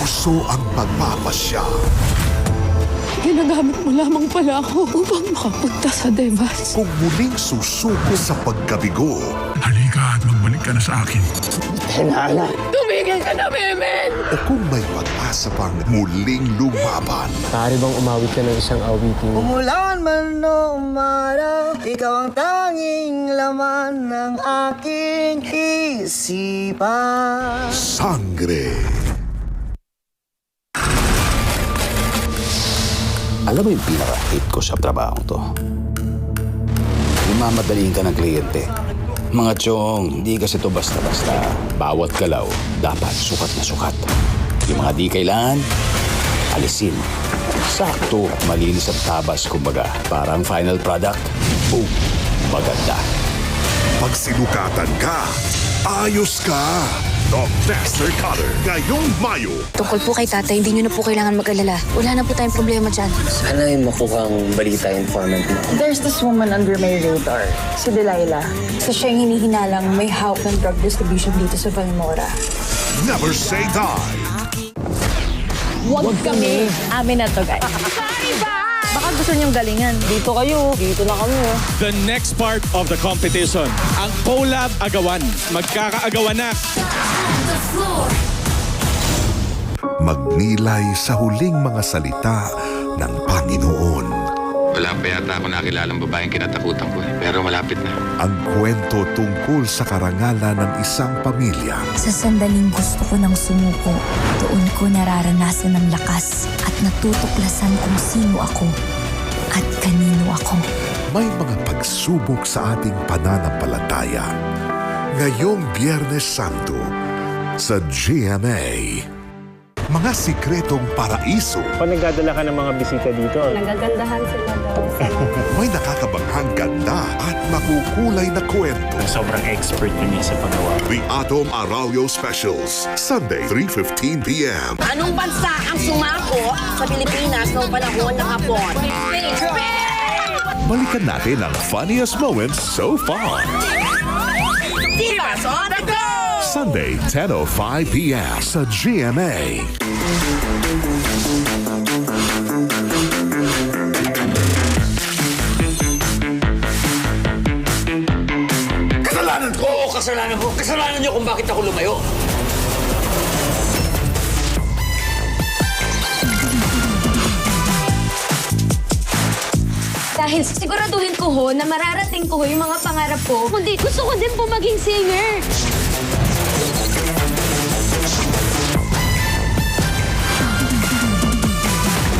seryoso ang pagpapasya. Ginagamit mo lamang pala ako upang makapunta sa Devas. Kung muling susuko sa pagkabigo, Halika at magbalik ka na sa akin. Tumigil ka na, Memen! o kung may pag-asa pang muling lumaban, Maaari bang umawit ka ng isang awitin? Umulan man o umaraw, ikaw ang tanging laman ng aking isipan. sangre. Alam mo yung pinaka-hate ko sa trabaho to? Mamadaliin ka ng kliyente. Mga tiyong, hindi kasi to basta-basta. Bawat galaw, dapat sukat na sukat. Yung mga di kailangan, alisin. Sakto, malinis at tabas, kumbaga. Parang final product, boom, maganda. Pag sinukatan ka, ayos ka. The Master Cutter, ngayong Mayo. Tungkol po kay tatay, hindi nyo na po kailangan mag-alala. Wala na po tayong problema dyan. Sana yung makuhang balita informant mo. There's this woman under my radar, si Delilah. Isa siya yung hinihinalang may hawak ng drug distribution dito sa Valmora. Never say die. Huwag kami. Amin na to, guys. Baka gusto niyong galingan. Dito kayo. Dito na kami. The next part of the competition, ang collab agawan. Magkakaagawan na. Magnilay sa huling mga salita ng Panginoon. Wala pa yata ako nakilalang babaeng kinatakutan ko pero malapit na. Ang kwento tungkol sa karangalan ng isang pamilya. Sa sandaling gusto ko ng sumuko, doon ko nararanasan ng lakas at natutuklasan kung sino ako at kanino ako. May mga pagsubok sa ating pananampalataya. Ngayong Biyernes Santo sa GMA. Mga sikretong paraiso. Pag nagdadala ka ng mga bisita dito, Nagagandahan sila daw sa May nakakabanghang ganda at makukulay na kwento. sobrang expert niya sa paggawa. The Atom Arroyo Specials, Sunday, 3:15 p.m. Anong bansa ang sumako sa Pilipinas noong panahon ng Hapon? Balikan natin ang funniest moments so far. Divas on the go! Sunday, 10:05 p.m. sa GMA. Kasalanan ko! Oo, kasalanan ko! Kasalanan niyo kung bakit ako lumayo. Dahil siguraduhin ko ho na mararating ko ho yung mga pangarap ko. Kundi gusto ko din po maging singer.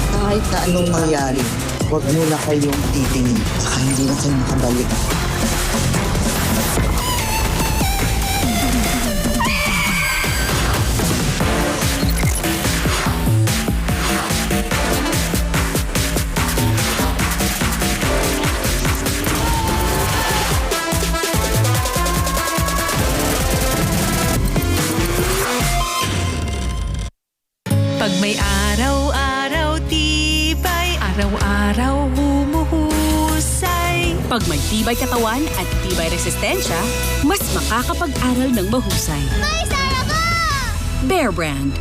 Kahit na anong mangyari, huwag muna kayong titingin. Saka hindi na kayo makabalik. Pag may araw-araw tibay, araw-araw humuhusay. Pag may tibay katawan at tibay resistensya, mas makakapag-aral ng mahusay. Bear Brand.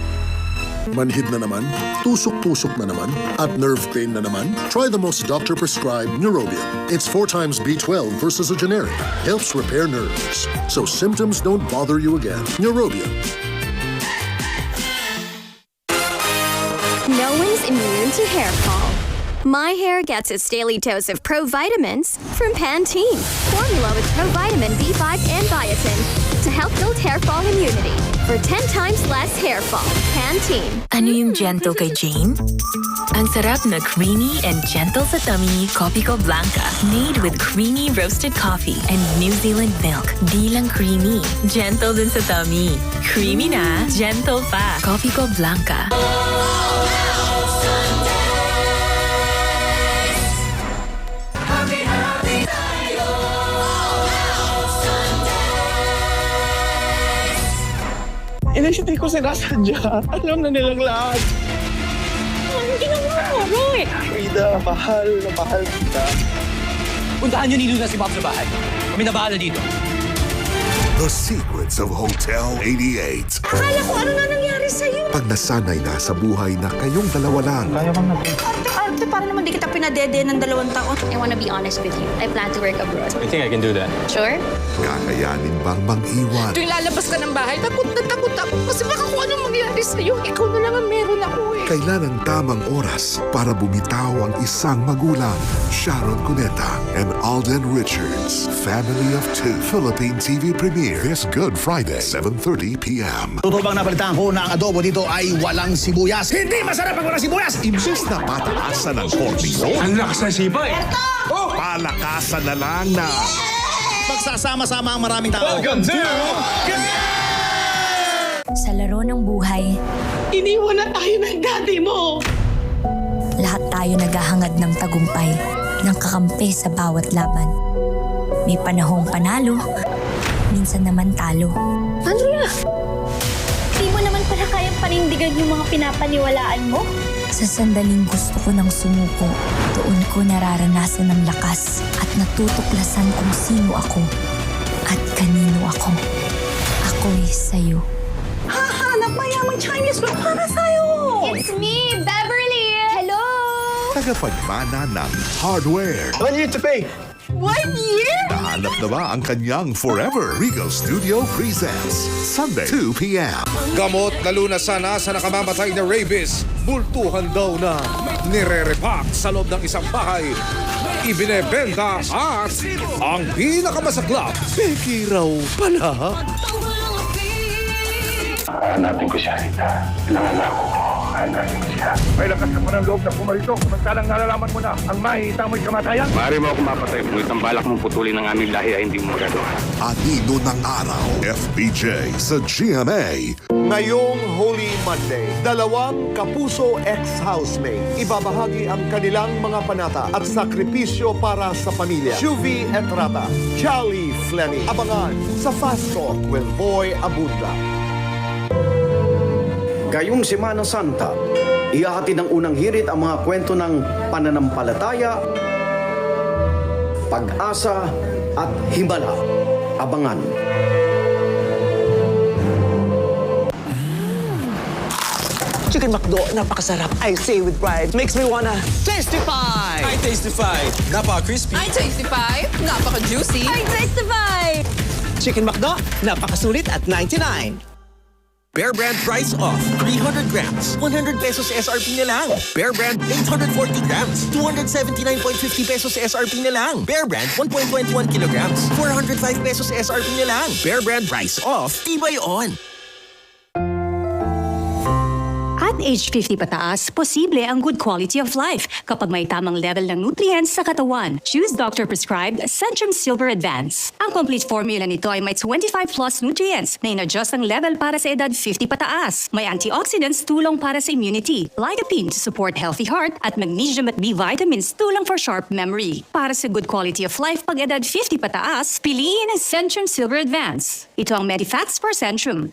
Manhid na naman, tusok-tusok na naman, at nerve pain na naman? Try the most doctor-prescribed Neurobion. It's 4 times B12 versus a generic. Helps repair nerves, so symptoms don't bother you again. Neurobion. No one's immune to hair fall. My hair gets its daily dose of Pro-Vitamins from Pantene. Formula with Pro-Vitamin B5 and biotin to help build hair fall immunity for 10 times less hair fall. Pantene. Ano yung gentle kay Jane? Ang sarap na creamy and gentle sa tummy, Copico Blanca. Made with creamy roasted coffee and New Zealand milk. Di lang creamy, gentle din sa tummy. Creamy na, gentle pa. Copico Blanca. Hindi ko sinasadya. Alam na nilang lahat. Hindi na maaari. Frida, mahal na mahal kita. Puntaan niyo ni Luna si Bob sa bahay. Kami na bahala dito. The Secrets of Hotel 88. Akala ko ano na nangyari sa'yo. Pag nasanay na sa buhay na kayong dalawa lang, Arte, para naman di kita pinadede ng 2 taon. I want to be honest with you. I plan to work abroad. I think I can do that. Sure? kakayanin bang mag-iwan? Tuwing lalabas ka ng bahay, takot ako. Kasi baka kung anong mangyari sa'yo, ikaw na lang ang meron ako eh. Kailan ang tamang oras para bumitaw ang isang magulang? Sharon Cuneta and Alden Richards. Family of Two. Philippine TV premiere this Good Friday, 7:30 p.m. Totoo bang napalitan ko na ang adobo dito ay walang sibuyas? Hindi masarap ang walang sibuyas! Imbes na pataasan ng cortisol, Ang lakas ng sipa eh. palakasan na lang na Magsasama-sama ang maraming tao. Sa laro ng buhay, Iniwan na tayo ng daddy mo. lahat tayo naghahangad ng tagumpay, ng kakampi sa bawat laban. May panahong panalo, minsan naman talo. Andrea! Di mo naman pala kayang panindigan yung mga pinapaniwalaan mo? Sa sandaling gusto ko ng sumuko, doon ko nararanasan ng lakas at natutuklasan kung sino ako at kanino ako. Ako'y sa'yo. Hahanap mayamang Chinese food para sa'yo. It's me, Beverly! Hello! tagapagmana ng hardware. 1 year to pay. 1 year? Nahanap na ba ang kanyang forever? Regal Studio presents Sunday, 2 p.m. Gamot na lunasan na sa nakamamatay na rabies. Bultuhan daw na nire-repack sa loob ng isang bahay. Ibinebenta at ang pinakamasaklap, peki raw pala. Hanapin ko siya, Rita. Nangangako ko, hanapin ko siya. May lakas ka pa ng loob na pumarito. Samantalang nalalaman mo na ang mahihita mo'y kamatayan. Maaari mo ako mapatay. Ngunit ang balak mong putulin ng aming lahi ay hindi mo magagawa. Anino ng Araw, FBJ sa GMA. Ngayong Holy Monday, 2 kapuso ex-housemate ibabahagi ang kanilang mga panata at sakripisyo para sa pamilya. Shuvi Etrata, Charlie Fleming. Abangan sa Fast Talk with Boy Abunda. Gayong Semana Santa, ihahatid ng unang hirit ang mga kwento ng pananampalataya, pag-asa at himala. Abangan. Chicken McDo, napakasarap. I say with pride. Makes me wanna testify! I tastify. Napaka-crispy. I tastify. Napaka-juicy. I testify! Chicken McDo, napakasulit at 99. Bear Brand price off. 300 grams. 100 pesos SRP na lang. Bear Brand 840 grams. 279.50 pesos SRP na lang. Bear Brand 1.21 kilograms. 405 pesos SRP na lang. Bear Brand price off. Tibay on. At age 50 pataas, posible ang good quality of life kapag may tamang level ng nutrients sa katawan. Choose doctor-prescribed Centrum Silver Advance. Ang complete formula nito ay may 25 plus nutrients na in-adjust ang level para sa edad 50 pataas. May antioxidants tulong para sa immunity, lycopene to support healthy heart, at magnesium at B vitamins tulong for sharp memory. Para sa good quality of life pag edad 50 pataas, piliin ang Centrum Silver Advance. Ito ang Medifacts for Centrum.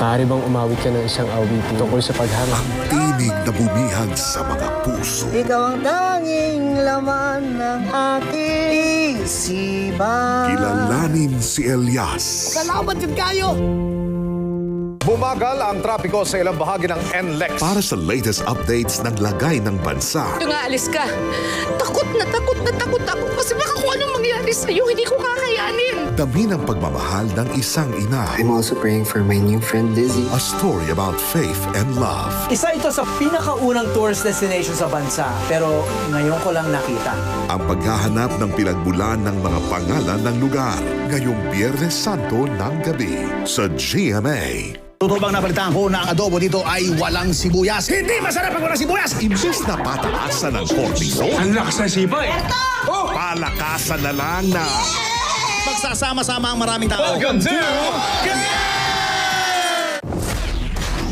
Maaari bang umawit ka ng isang awitin tungkol sa paghanga? Tinig na bumihag sa mga puso. Ikaw ang tanging laman ng aking isipan. Kilalanin si Elias. Salamat yun kayo! Bumagal ang trapiko sa ilang bahagi ng NLEX. Para sa latest updates ng lagay ng bansa. Ito nga, alis ka. Takot na takot ako. Kasi baka kung anong mangyari sa'yo, hindi ko kakayanin. Dami ng pagmamahal ng isang ina. I'm also praying for my new friend Lizzie. A story about faith and love. Isa ito sa pinakaunang tourist destination sa bansa. Pero ngayon ko lang nakita. Ang paghahanap ng pinagmulan ng mga pangalan ng lugar. Ngayong Biyernes Santo ng gabi sa GMA. Totoo bang napalitan ko na ang adobo dito ay walang sibuyas? Hindi masarap ang walang sibuyas! Imbes na pataasan ng cortisol, Ang lakas ng sipa eh. palakasan na lang na Magsasama-sama ang maraming tao.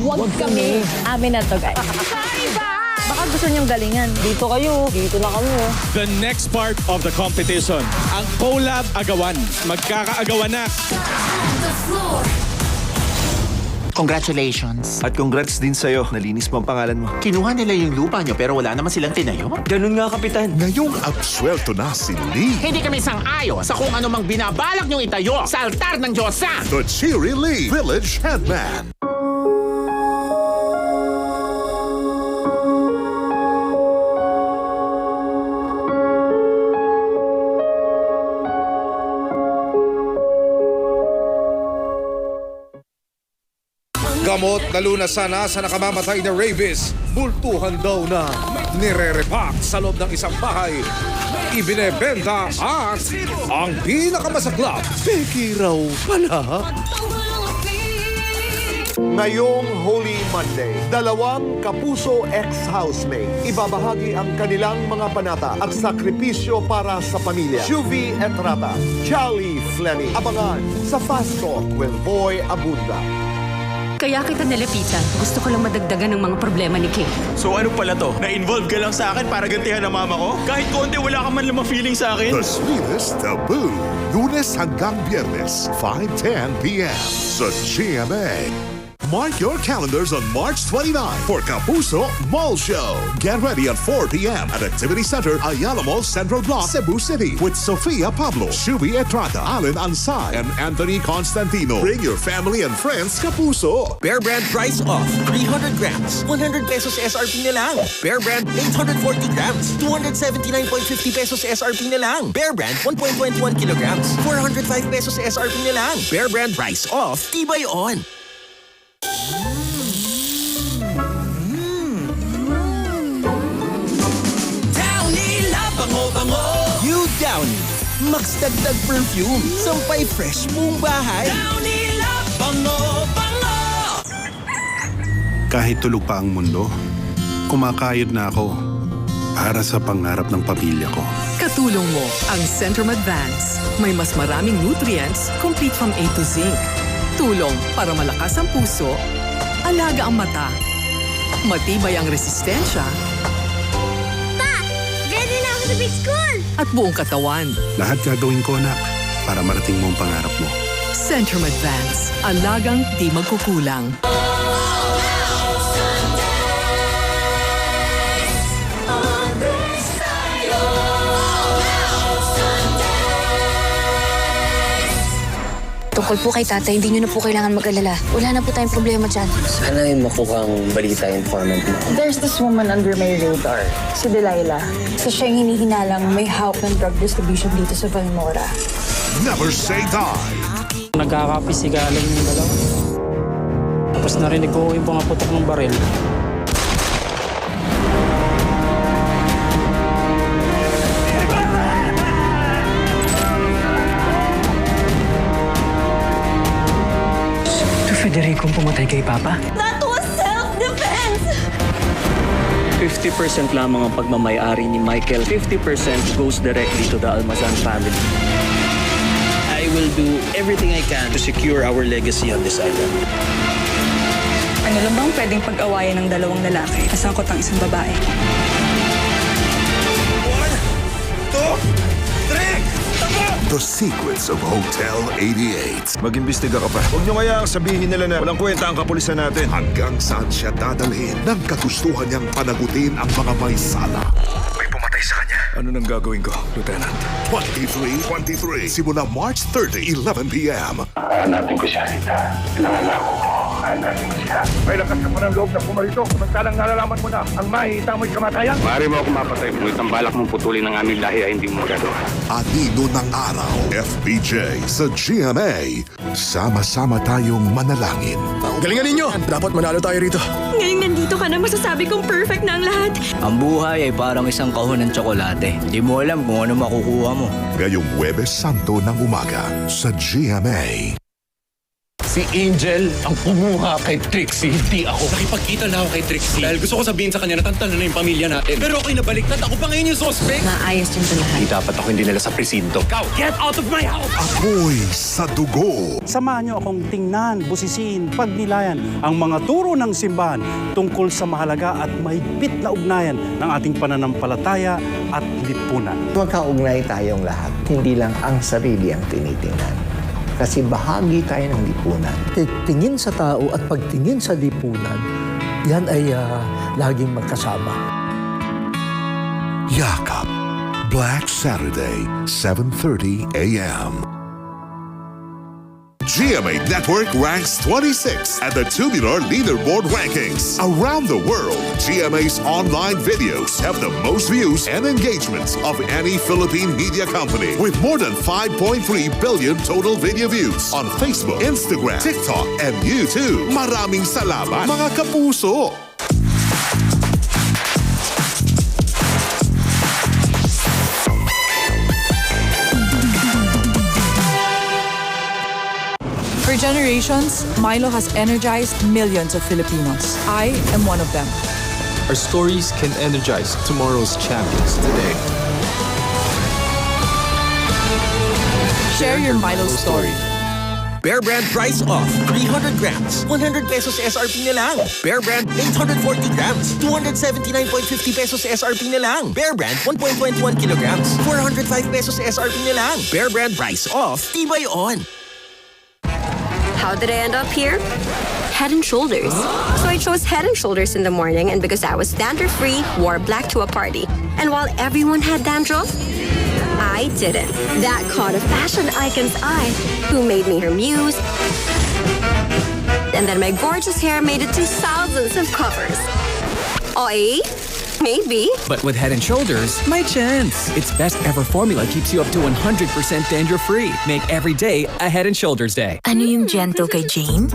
Huwag kami. Amin na to, guys. Baka gusto niyong galingan. Dito kayo. Dito na kami. The next part of the competition, ang Collab Agawan. Magkakaagawan na. Congratulations. At congrats din sa'yo. Nalinis mo ang pangalan mo. Kinuha nila yung lupa nyo pero wala naman silang tinayo? Ganun nga, Kapitan. Ngayong absuelto na si Lee. Hindi kami sang-ayon sa kung ano mang binabalak nyong itayo sa altar ng Diyosa. The Cheery Lee Village Headman. Gamot na lunasan na sa nakamamatay na rabies. Bultuhan daw na nire-repack sa loob ng isang bahay. Ibinebenta at ang pinakamasaklap, peki raw pala. Ngayong Holy Monday, 2 kapuso ex-housemate ibabahagi ang kanilang mga panata at sakripisyo para sa pamilya. Shuvi Etrata, Jolly Fleming. Abangan sa Fast Talk with Boy Abunda. Kaya kita nilapitan. Gusto ko lang madagdagan ng mga problema ni Kay. So ano pala to? Na-involve ka lang sa akin para gantihan ang mama ko? Kahit konti wala ka man lamang feeling sa akin? The Sweetest Taboo. Lunes hanggang Biyernes, 5:10 p.m. sa GMA. Mark your calendars on March 29 for Kapuso Mall Show. Get ready at 4 p.m. at Activity Center, Ayala Mall Central Block, Cebu City with Sofia Pablo, Shuvi Etrata, Alan Ansay, and Anthony Constantino. Bring your family and friends, Kapuso. Bear Brand Price Off. 300 grams. 100 pesos SRP na lang. Bear Brand 840 grams. 279.50 pesos SRP na lang. Bear Brand 1.21 kilograms. 405 pesos SRP na lang. Bear Brand Price Off. Tibay on. Downy la bango-bango. You Downy. Max dagdag perfume. Sampay fresh mong bahay. Downy la bango-bango. Kahit tulog pa ang mundo, kumakayod na ako para sa pangarap ng pamilya ko. Katulong mo ang Centrum Advance. May mas maraming nutrients, complete from A to Zinc. Tulong para malakas ang puso, alaga ang mata, matibay ang resistensya, Pa! Ready na ako sa big school! at buong katawan. Lahat gagawin ko, anak, para marating mo ang pangarap mo. Centrum Advance. Alagang di magkukulang. Tungkol po kay tatay, hindi nyo na po kailangan mag-alala. Wala na po tayong problema dyan. Sana yung makuhang balita informant mo. There's this woman under my radar, si Delilah. So siya yung hinihinalang may hawak ng drug distribution dito sa Valmora. Never say die. Nagkakapisigalan yung dalawa. Tapos narinig ko yung mga putok ng baril. Federico pumatay kay Papa? That was self-defense! 50% lamang ang pagmamayari ni Michael. 50% goes directly to the Almazan family. I will do everything I can to secure our legacy on this island. Ano lang bang pwedeng pag-awayan ng dalawang lalaki kasangkot ang isang babae? 1, 2, 3! The Secrets of Hotel 88. Mag-imbestiga ka pa. Huwag niyo kaya sabihin nila na walang kwenta ang kapulisan natin. Hanggang saan siya dadalhin ng kagustuhan niyang panagutin ang mga may sala. May pumatay sa kanya. Ano nang gagawin ko, Lieutenant? 23 simula March 30, 11 p.m. Hanapin ko siya, Rita. Nangangako ko. Hanapin ko siya. May lakas ka mo ng loob na pumarito. Samantalang nalalaman mo na ang mahihita mo'y kamatayan. Maaari mo ako mapatay. Ngunit ang balak mong putulin ng aming lahi ay hindi mo magagawa. Anino ng Araw, FBJ sa GMA. Sama-sama tayong manalangin. Galingan ninyo! Dapat manalo tayo rito. Ngayong nandito ka na, masasabi kong perfect na ang lahat. Ang buhay ay parang isang kahon ng tsokolate. Hindi mo alam kung ano makukuha mo. Ngayong Huwebes Santo ng umaga sa GMA. Si Angel ang kumuha kay Trixie, hindi ako. Nakipagkita na ako kay Trixie. Dahil gusto ko sabihin sa kanya na tantanan na yung pamilya natin. Pero ako'y nabaliktad. Ako pa ngayon yung suspect. Maayos yung lahat. Hindi dapat ako hindi nila sa presinto. Ikaw, get out of my house! Apoy sa dugo. Samahan niyo akong tingnan, busisiin, pagnilayan ang mga turo ng simbahan tungkol sa mahalaga at mahigpit na ugnayan ng ating pananampalataya at lipunan. Magkaugnay tayong lahat, hindi lang ang sarili ang tinitingnan. Kasi bahagi tayo ng lipunan. Tingin sa tao at pagtingin sa lipunan, yan ay laging magkasama. Yakap. Black Saturday, 7:30 a.m. GMA Network ranks 26 at the Tubular Leaderboard Rankings. Around the world, GMA's online videos have the most views and engagements of any Philippine media company, with more than 5.3 billion total video views on Facebook, Instagram, TikTok, and YouTube. Maraming salamat, mga kapuso! For generations, Milo has energized millions of Filipinos. I am one of them. Our stories can energize tomorrow's champions today. Share your Milo story. Bear Brand Price Off. 300 grams. 100 pesos SRP na lang. Bear Brand 840 grams. 279.50 pesos SRP na lang. Bear Brand 1.21 kilograms. 405 pesos SRP na lang. Bear Brand Price Off. Tibay on. How did I end up here? Head and Shoulders. So I chose Head and Shoulders in the morning, and because I was dandruff-free, wore black to a party. And while everyone had dandruff, I didn't. That caught a fashion icon's eye, who made me her muse. And then my gorgeous hair made it to thousands of covers. Oi? Maybe. But with Head and Shoulders, my chance. Its best ever formula keeps you up to 100% dandruff-free. Make every day a Head and Shoulders day. Ano yung gentle kay Jane?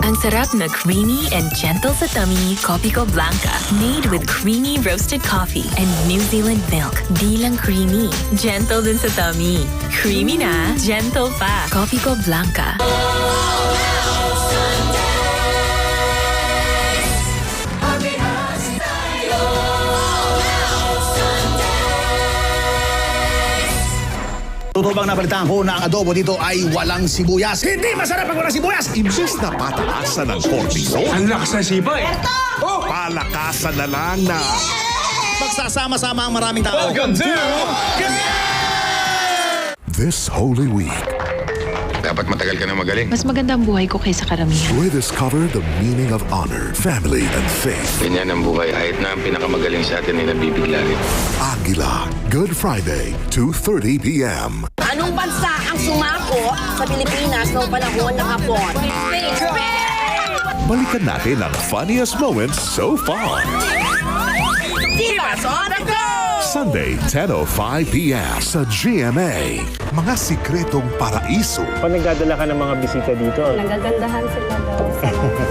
Ang sarap na creamy and gentle sa tummy, Kopiko Blanca. Made with creamy roasted coffee and New Zealand milk. Di lang creamy, gentle din sa tummy. Creamy na, gentle pa. Kopiko Blanca. Totoo bang napalitan ko na ang adobo dito ay walang sibuyas? Hindi masarap ang walang sibuyas! Imbes na pataasan ng cortisol, Ang lakas ng sibay! palakasan na lang na Magsasama-sama ang maraming tao. Welcome to... this Holy Week. Dapat matagal ka na magaling. Mas maganda ang buhay ko kaysa karamihan. Rediscover the meaning of honor, family, and faith. Ganyan ang buhay. Kahit na ang pinakamagaling sa atin ay nabibigla rin. Aguila, Good Friday, 2:30 p.m. Anong bansa ang sumako sa Pilipinas noong panahon ng Hapon? Balikan natin ang funniest moments so far. Divas on the go! Sunday, 10:05 p.m. sa GMA. Mga sikretong paraiso. Pag nagdadala ka ng mga bisita dito, Nagagandahan sila daw.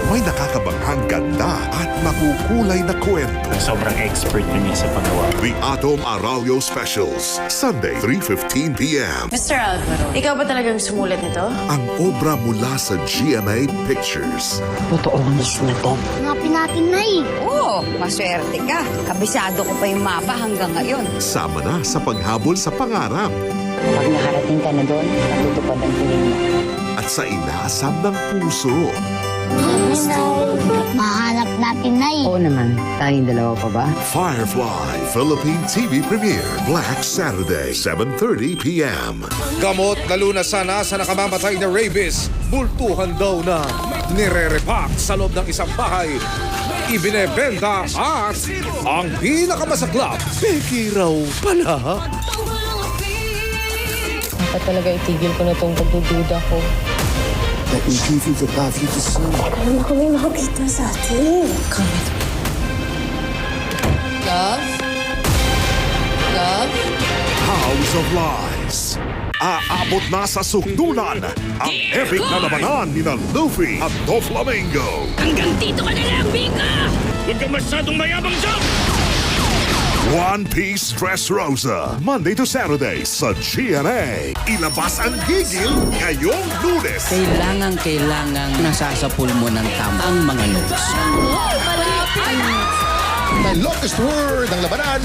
May nakakabanghang ganda at makukulay na kwento. sobrang expert na niya sa paggawa. The Atom Arroyo Specials, Sunday, 3:15 p.m. Mr. Alvaro, ikaw ba talagang sumulat nito? Ang obra mula sa GMA Pictures. Totoo ang miss na to. Hanapin natin na eh. Oo, maswerte ka. Kabisado ko pa yung mapa hanggang ngayon. Sama na sa paghabol sa pangarap. Pag nakarating ka na doon, natutupad ang piling mo. At sa inaasam ng puso. Mahanap natin na eh. Oo naman, tayong dalawa pa ba? Firefly Philippine TV Premiere, Black Saturday, 7:30 p.m. Gamot na lunasan na sa nakamamatay na rabies. Bultuhan daw na nire-repack sa loob ng isang bahay. Ibinebenta at ang pinakamasaklap, peki raw pala. Dapat talaga itigil ko na itong pagdududa ko. Let me give you the love you deserve. Alam ko may makakita sa atin. Come with me. Love? Love? House of Lies. Aabot na sa sukdulan ang epic na labanan ni Luffy at Doflamingo. Hanggang dito ka na lang, Bika! Huwag kang masyadong mayabang dyan! One Piece Dressrosa, Monday to Saturday sa GMA. Ilabas ang gigil ngayong Lunes. Kailangang nasasapul mo ng tama ang mga notes. The longest word ng labanan.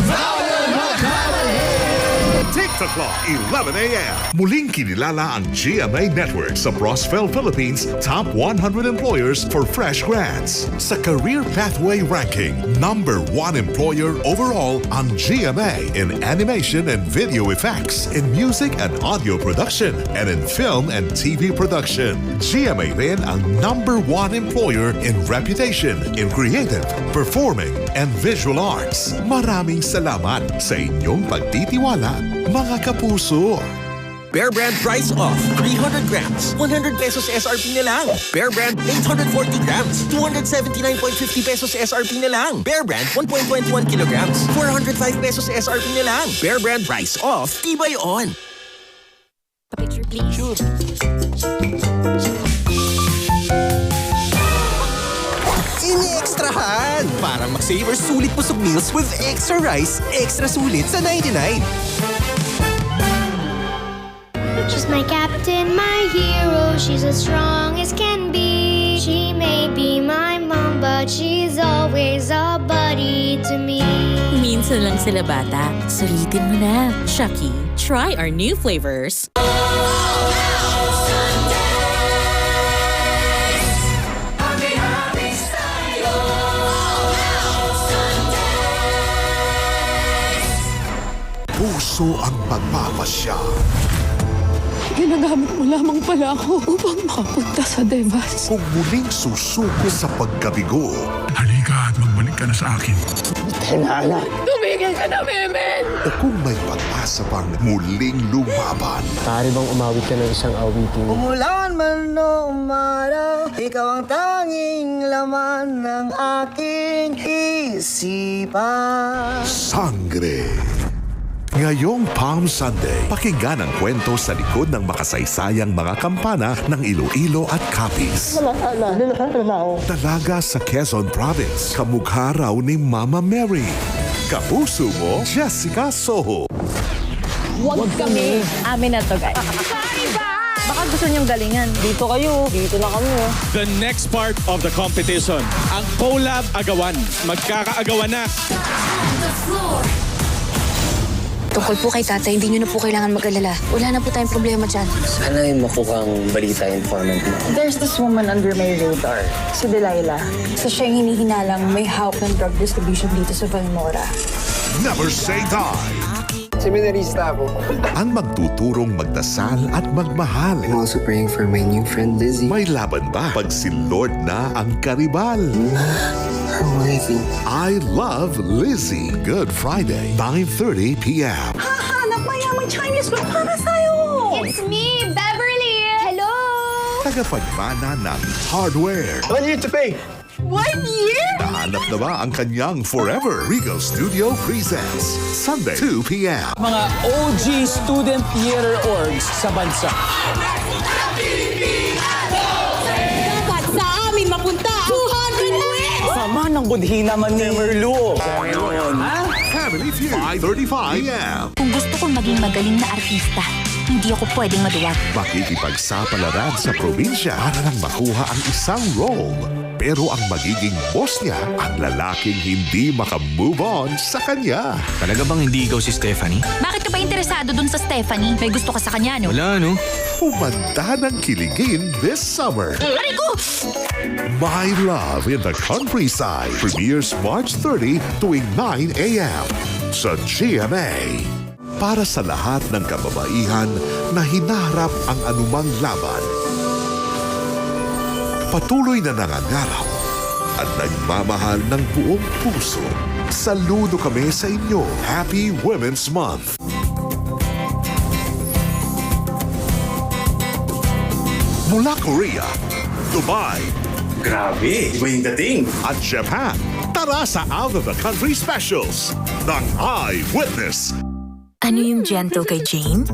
TikTok Clock, 11 a.m. Muling kinilala ang GMA Network sa Brosville, Philippines Top 100 Employers for Fresh Grads. Sa Career Pathway Ranking, #1 employer overall ang GMA in animation and video effects, in music and audio production, and in film and TV production. GMA rin ang #1 employer in reputation, in creative, performing, and visual arts. Maraming salamat sa inyong pagtitiwala, mga kapuso. Bear Brand Price Off. 300 grams. 100 pesos SRP na lang. Bear Brand 840 grams. 279.50 pesos SRP na lang. Bear Brand 1.21 kilograms. 405 pesos SRP na lang. Bear Brand Price Off. Tibay on. A picture, please. Sure. Ini-extrahan para mag-savor sulit busog meals with extra rice, extra sulit sa 99. She's my captain, my hero. She's as strong as can be. She may be my mom, but she's always a buddy to me. Minsan lang sila bata. Sulitin mo na. Shaki, try our new flavors. Puso ang pagpapasya. Ginagamit mo lamang pala ako upang makapunta sa Devas. Kung muling susuko sa pagkabigo. Halika at magbalik ka na sa akin. Tenala! Tumigil ka na, Memen! O kung may pag-asa pang muling lumaban. Maaari bang umawit ka ng isang awitin? Umulan man o umaraw, ikaw ang tanging laman ng aking isipan. Sangre. Ngayong Palm Sunday, pakinggan ang kwento sa likod ng makasaysayang mga kampana ng Iloilo at Capiz. Dalaga sa Quezon Province, kamukha raw ni Mama Mary. Kapuso mo, Jessica Soho. Huwag kami. Amin na to, guys. Baka gusto niyong galingan. Dito kayo. Dito na kami. The next part of the competition, ang collab agawan. Magkakaagawan na. Tungkol po kay tatay, hindi nyo na po kailangan mag-alala. Wala na po tayong problema dyan. Sana yung makuhang balita informant mo. There's this woman under my radar, si Delilah. Sa siya yung hinihinalang may hawak ng drug distribution dito sa Valmora. Never say die. Seminarista ako. Ang magtuturong magdasal at magmahal. I'm also praying for my new friend Lizzie. May laban ba pag si Lord na ang karibal? Worthy. I Love Lizzie. Good Friday, 9:30 p.m. Hahanap mayamang Chinese food para sa'yo. It's me, Beverly! Hello! Tagapagmana ng hardware. 1 year to pay. 1 year? Nahanap na ba ang kanyang Forever? Regal Studio presents Sunday, 2 p.m. Mga OG student theater orgs sa bansa. Dapat sa amin mapunta 200 weeks! Sama ng budhi naman ni Merlo. Family Feud, 5:35 p.m. Kung gusto kong maging magaling na artista, hindi ako pwedeng maduwag. Makikipagsapalaran sa probinsya para lang makuha ang isang role. Pero ang magiging boss niya, ang lalaking hindi makamove on sa kanya. Talaga bang hindi ikaw si Stephanie? Bakit ka ba interesado dun sa Stephanie? May gusto ka sa kanya, no? Wala, no? Umanda ng kiligin this summer. Aray ko! My Love in the Countryside premieres March 30 tuwing 9 a.m. sa GMA. Para sa lahat ng kababaihan na hinaharap ang anumang laban. Patuloy na nangangarap at nagmamahal ng buong puso. Saludo kami sa inyo. Happy Women's Month! Mula Korea, Dubai, Grabe, iba yung dating. at Japan, tara sa Out of the Country Specials ng Eyewitness. Ano yung gentle kay Jane?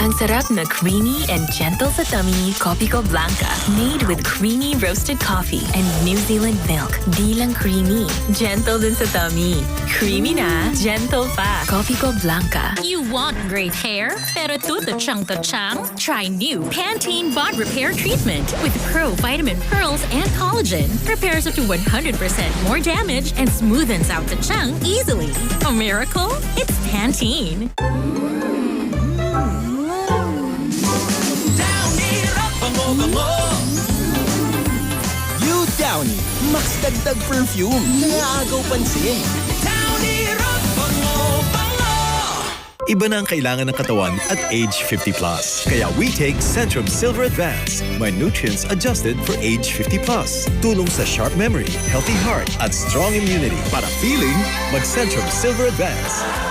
Ang sarap na creamy and gentle sa tummy, Kopiko Blanca. Made with creamy roasted coffee and New Zealand milk. Di lang creamy, gentle din sa tummy. Creamy na, gentle pa. Kopiko Blanca. You want great hair, pero tutachang-tachang? Try new Pantene Bond Repair Treatment with Pro Vitamin Pearls and Collagen. Repairs up to 100% more damage and smoothens out the chang easily. A miracle? It's Pantene. dagdag perfume. Nangaagaw pansin. Iba na ang kailangan ng katawan at age 50 plus. Kaya we take Centrum Silver Advance. May nutrients adjusted for age 50 plus. Tulong sa sharp memory, healthy heart, at strong immunity. Para feeling, mag Centrum Silver Advance.